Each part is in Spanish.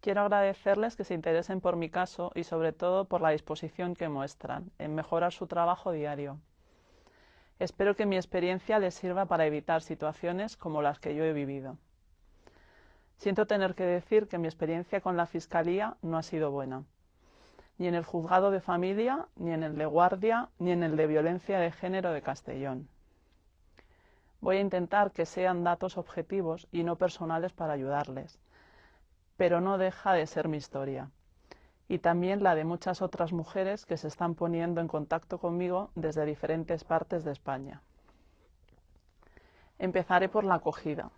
Quiero agradecerles que se interesen por mi caso y sobre todo por la disposición que muestran en mejorar su trabajo diario. Espero que mi experiencia les sirva para evitar situaciones como las que yo he vivido. Siento tener que decir que mi experiencia con la Fiscalía no ha sido buena, ni en el Juzgado de Familia, ni en el de Guardia, ni en el de Violencia de Género de Castellón. Voy a intentar que sean datos objetivos y no personales para ayudarles, pero no deja de ser mi historia, y también la de muchas otras mujeres que se están poniendo en contacto conmigo desde diferentes partes de España. Empezaré por la acogida.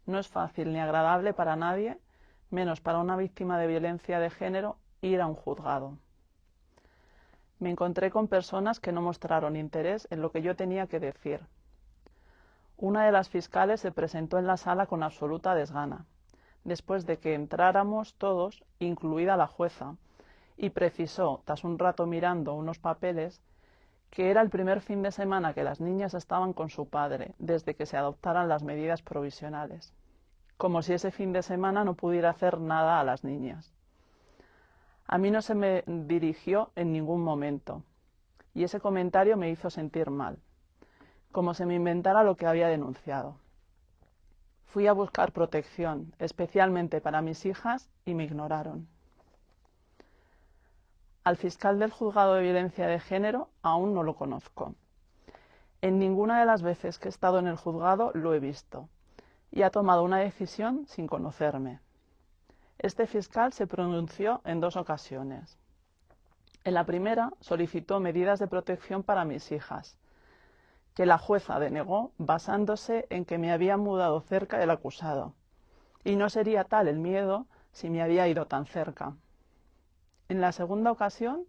No es fácil ni agradable para nadie, menos para una víctima de violencia de género, ir a un juzgado. Me encontré con personas que no mostraron interés en lo que yo tenía que decir. Una de las fiscales se presentó en la sala con absoluta desgana, después de que entráramos todos, incluida la jueza, y precisó, tras un rato mirando unos papeles, que era el primer fin de semana que las niñas estaban con su padre, desde que se adoptaran las medidas provisionales, como si ese fin de semana no pudiera hacer nada a las niñas. A mí no se me dirigió en ningún momento, y ese comentario me hizo sentir mal, como si me inventara lo que había denunciado. Fui a buscar protección, especialmente para mis hijas, y me ignoraron. Al fiscal del Juzgado de Violencia de Género aún no lo conozco. En ninguna de las veces que he estado en el juzgado lo he visto, y ha tomado una decisión sin conocerme. Este fiscal se pronunció en 2 ocasiones. En la primera solicitó medidas de protección para mis hijas, que la jueza denegó basándose en que me había mudado cerca del acusado, y no sería tal el miedo si me había ido tan cerca. En la segunda ocasión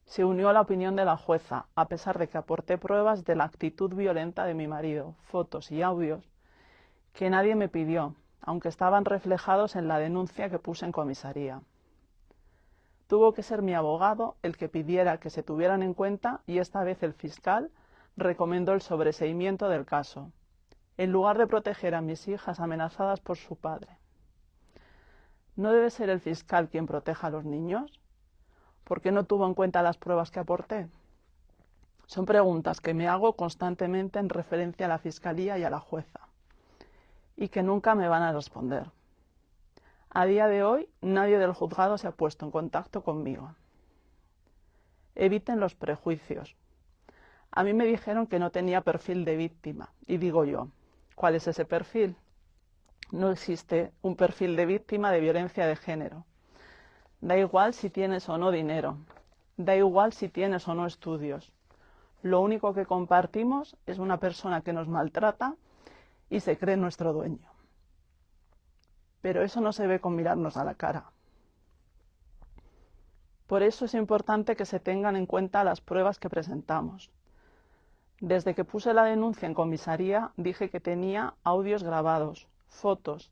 se unió a la opinión de la jueza, a pesar de que aporté pruebas de la actitud violenta de mi marido, fotos y audios, que nadie me pidió, aunque estaban reflejados en la denuncia que puse en comisaría. Tuvo que ser mi abogado el que pidiera que se tuvieran en cuenta y esta vez el fiscal recomendó el sobreseimiento del caso, en lugar de proteger a mis hijas amenazadas por su padre. ¿No debe ser el fiscal quien proteja a los niños? ¿Por qué no tuvo en cuenta las pruebas que aporté? Son preguntas que me hago constantemente en referencia a la Fiscalía y a la jueza, y que nunca me van a responder. A día de hoy, nadie del juzgado se ha puesto en contacto conmigo. Eviten los prejuicios. A mí me dijeron que no tenía perfil de víctima, y digo yo, ¿cuál es ese perfil? No existe un perfil de víctima de violencia de género. Da igual si tienes o no dinero, da igual si tienes o no estudios. Lo único que compartimos es una persona que nos maltrata y se cree nuestro dueño. Pero eso no se ve con mirarnos a la cara. Por eso es importante que se tengan en cuenta las pruebas que presentamos. Desde que puse la denuncia en comisaría dije que tenía audios grabados, fotos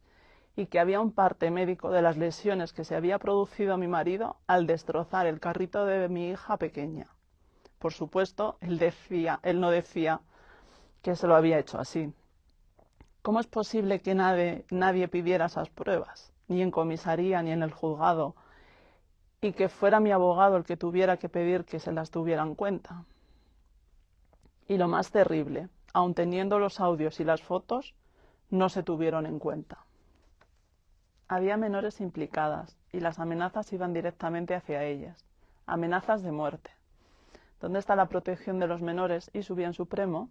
y que había un parte médico de las lesiones que se había producido a mi marido al destrozar el carrito de mi hija pequeña. Por supuesto, él no decía que se lo había hecho así. ¿Cómo es posible que nadie pidiera esas pruebas, ni en comisaría ni en el juzgado, y que fuera mi abogado el que tuviera que pedir que se las tuviera en cuenta? Y lo más terrible, aun teniendo los audios y las fotos, no se tuvieron en cuenta. Había menores implicadas y las amenazas iban directamente hacia ellas, amenazas de muerte. ¿Dónde está la protección de los menores y su bien supremo?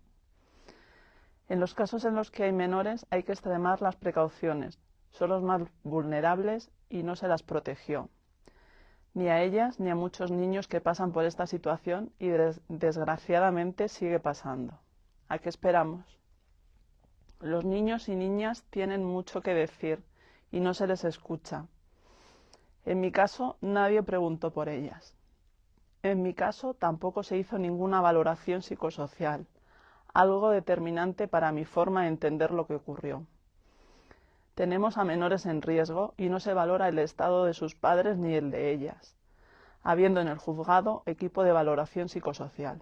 En los casos en los que hay menores hay que extremar las precauciones, son los más vulnerables y no se las protegió, ni a ellas ni a muchos niños que pasan por esta situación y desgraciadamente sigue pasando. ¿A qué esperamos? Los niños y niñas tienen mucho que decir y no se les escucha. En mi caso, nadie preguntó por ellas. En mi caso, tampoco se hizo ninguna valoración psicosocial, algo determinante para mi forma de entender lo que ocurrió. Tenemos a menores en riesgo y no se valora el estado de sus padres ni el de ellas, habiendo en el juzgado equipo de valoración psicosocial.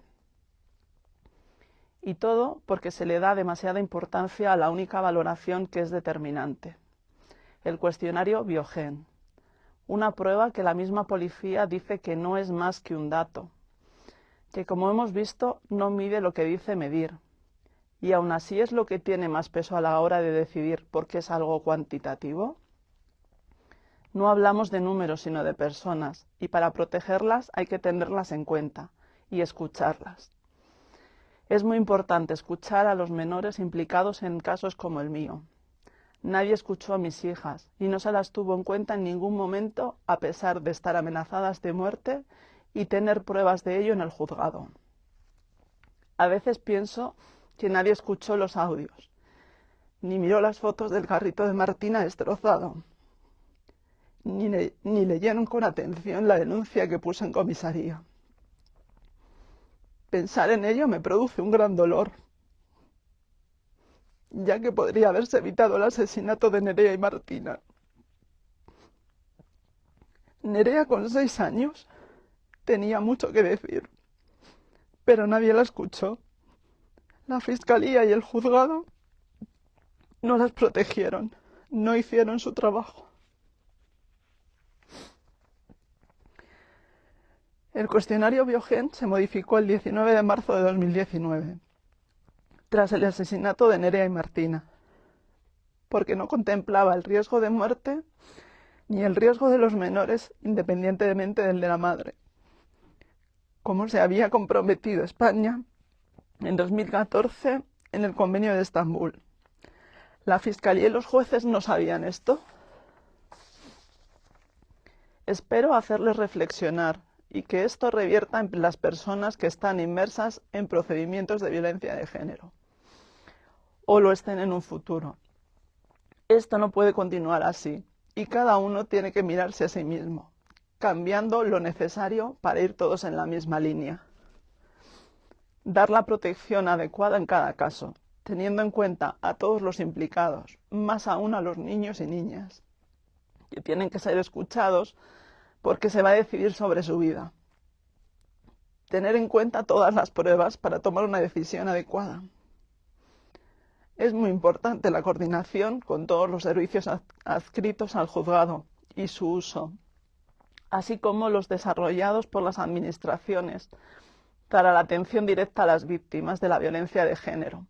Y todo porque se le da demasiada importancia a la única valoración que es determinante, el cuestionario Biogen, Una prueba que la misma policía dice que no es más que un dato, que como hemos visto no mide lo que dice medir, y aún así es lo que tiene más peso a la hora de decidir porque es algo cuantitativo. No hablamos de números sino de personas, y para protegerlas hay que tenerlas en cuenta y escucharlas. Es muy importante escuchar a los menores implicados en casos como el mío. Nadie escuchó a mis hijas y no se las tuvo en cuenta en ningún momento a pesar de estar amenazadas de muerte y tener pruebas de ello en el juzgado. A veces pienso que nadie escuchó los audios, ni miró las fotos del carrito de Martina destrozado, ni leyeron con atención la denuncia que puse en comisaría. Pensar en ello me produce un gran dolor, ya que podría haberse evitado el asesinato de Nerea y Martina. Nerea, con 6 años, tenía mucho que decir, pero nadie la escuchó. La fiscalía y el juzgado no las protegieron, no hicieron su trabajo. El cuestionario Biogen se modificó el 19 de marzo de 2019, tras el asesinato de Nerea y Martina, porque no contemplaba el riesgo de muerte ni el riesgo de los menores independientemente del de la madre, como se había comprometido España en 2014 en el Convenio de Estambul. ¿La Fiscalía y los jueces no sabían esto? Espero hacerles reflexionar y que esto revierta en las personas que están inmersas en procedimientos de violencia de género o lo estén en un futuro. Esto no puede continuar así y cada uno tiene que mirarse a sí mismo, cambiando lo necesario para ir todos en la misma línea. Dar la protección adecuada en cada caso, teniendo en cuenta a todos los implicados, más aún a los niños y niñas, que tienen que ser escuchados porque se va a decidir sobre su vida. Tener en cuenta todas las pruebas para tomar una decisión adecuada. Es muy importante la coordinación con todos los servicios adscritos al juzgado y su uso, así como los desarrollados por las administraciones para la atención directa a las víctimas de la violencia de género,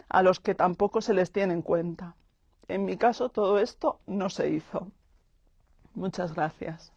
a los que tampoco se les tiene en cuenta. En mi caso, todo esto no se hizo. Muchas gracias.